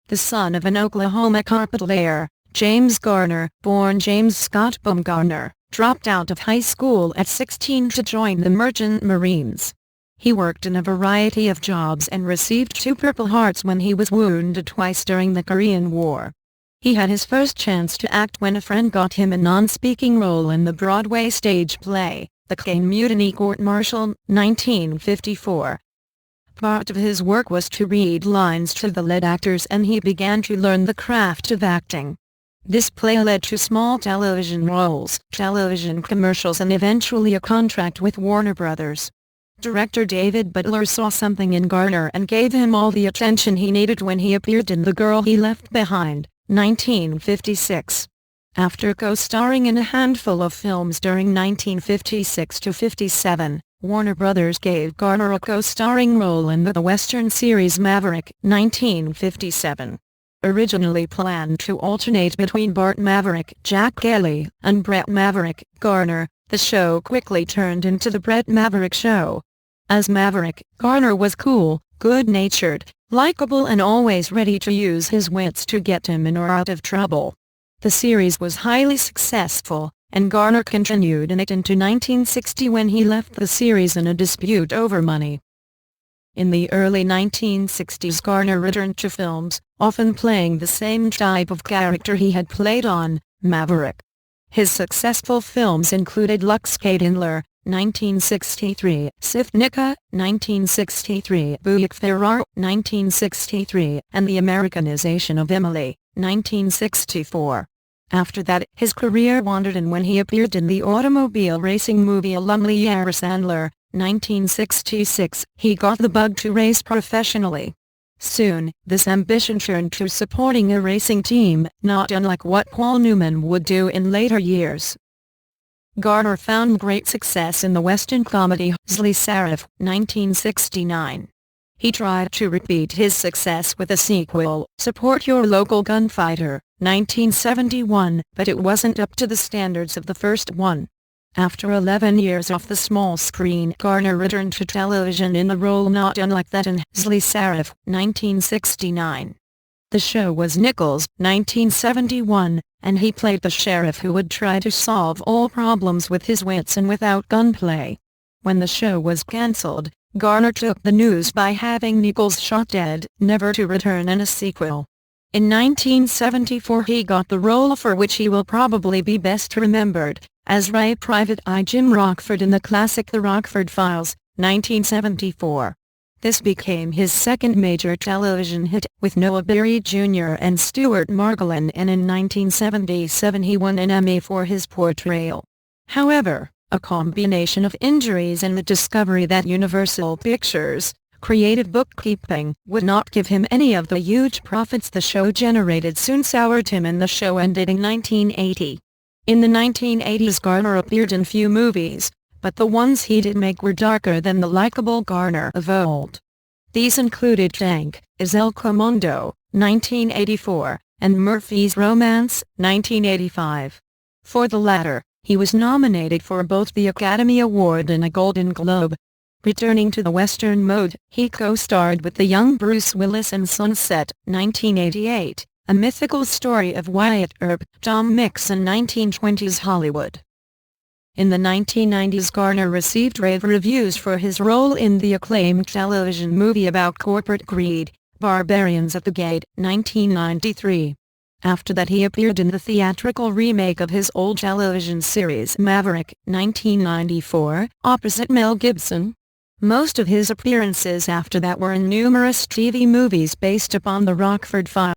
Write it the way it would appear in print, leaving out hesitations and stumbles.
The son of an Oklahoma carpet layer, James Garner, born James Scott Garner, dropped out of high school at 16 to join the Merchant Marines. He worked in a variety of jobs and received 2 Purple Hearts when he was wounded twice during the Korean War. He had his first chance to act when a friend got him a non-speaking role in the Broadway stage play, The Caine Mutiny Court-Martial, 1954. Part of his work was to read lines to the lead actors, and he began to learn the craft of acting. This play led to small television roles, television commercials, and eventually a contract with Warner Brothers. Director David Butler saw something in Garner and gave him all the attention he needed when he appeared in The Girl He Left Behind, 1956. After co-starring in a handful of films during 1956–57, Warner Brothers gave Garner a co-starring role in the Western series Maverick, 1957. Originally planned to alternate between Bart Maverick, Jack Kelly, and Brett Maverick, Garner, the show quickly turned into The Brett Maverick Show. As Maverick, Garner was cool, good-natured, likable, and always ready to use his wits to get him in or out of trouble. The series was highly successful, and Garner continued in it into 1960 when he left the series in a dispute over money. In the early 1960s, Garner returned to films, often playing the same type of character he had played on Maverick. His successful films included Lux Cadinler, 1963, Sifnica, 1963, Buick Ferrar, 1963, and The Americanization of Emily, 1964. After that, his career wandered, and when he appeared in the automobile racing movie alumni Larry Sandler, 1966, he got the bug to race professionally. Soon, this ambition turned to supporting a racing team, not unlike what Paul Newman would do in later years. Garner found great success in the Western comedy Hughley Sheriff, 1969. He tried to repeat his success with a sequel, Support Your Local Gunfighter, 1971, but it wasn't up to the standards of the first one. After 11 years off the small screen, Garner returned to television in a role not unlike that in Hughley Sheriff, 1969. The show was Nichols, 1971, and he played the sheriff who would try to solve all problems with his wits and without gunplay. When the show was cancelled, Garner took the news by having Nichols shot dead, never to return in a sequel. In 1974 he got the role for which he will probably be best remembered, as Right Private Eye Jim Rockford in the classic The Rockford Files, 1974. This became his second major television hit, with Noah Beery Jr. and Stuart Margolin, and in 1977 he won an Emmy for his portrayal. However, a combination of injuries and the discovery that Universal Pictures, creative bookkeeping, would not give him any of the huge profits the show generated soon soured him, and the show ended in 1980. In the 1980s Garner appeared in few movies, but the ones he did make were darker than the likable Garner of old. These included Tank, Is El Commando, 1984, and Murphy's Romance, 1985. For the latter, he was nominated for both the Academy Award and a Golden Globe. Returning to the Western mode, he co-starred with the young Bruce Willis in Sunset, 1988, a mythical story of Wyatt Earp, Tom Mix in 1920s Hollywood. In the 1990s Garner received rave reviews for his role in the acclaimed television movie about corporate greed, Barbarians at the Gate, 1993. After that he appeared in the theatrical remake of his old television series Maverick, 1994, opposite Mel Gibson. Most of his appearances after that were in numerous TV movies based upon the Rockford Files.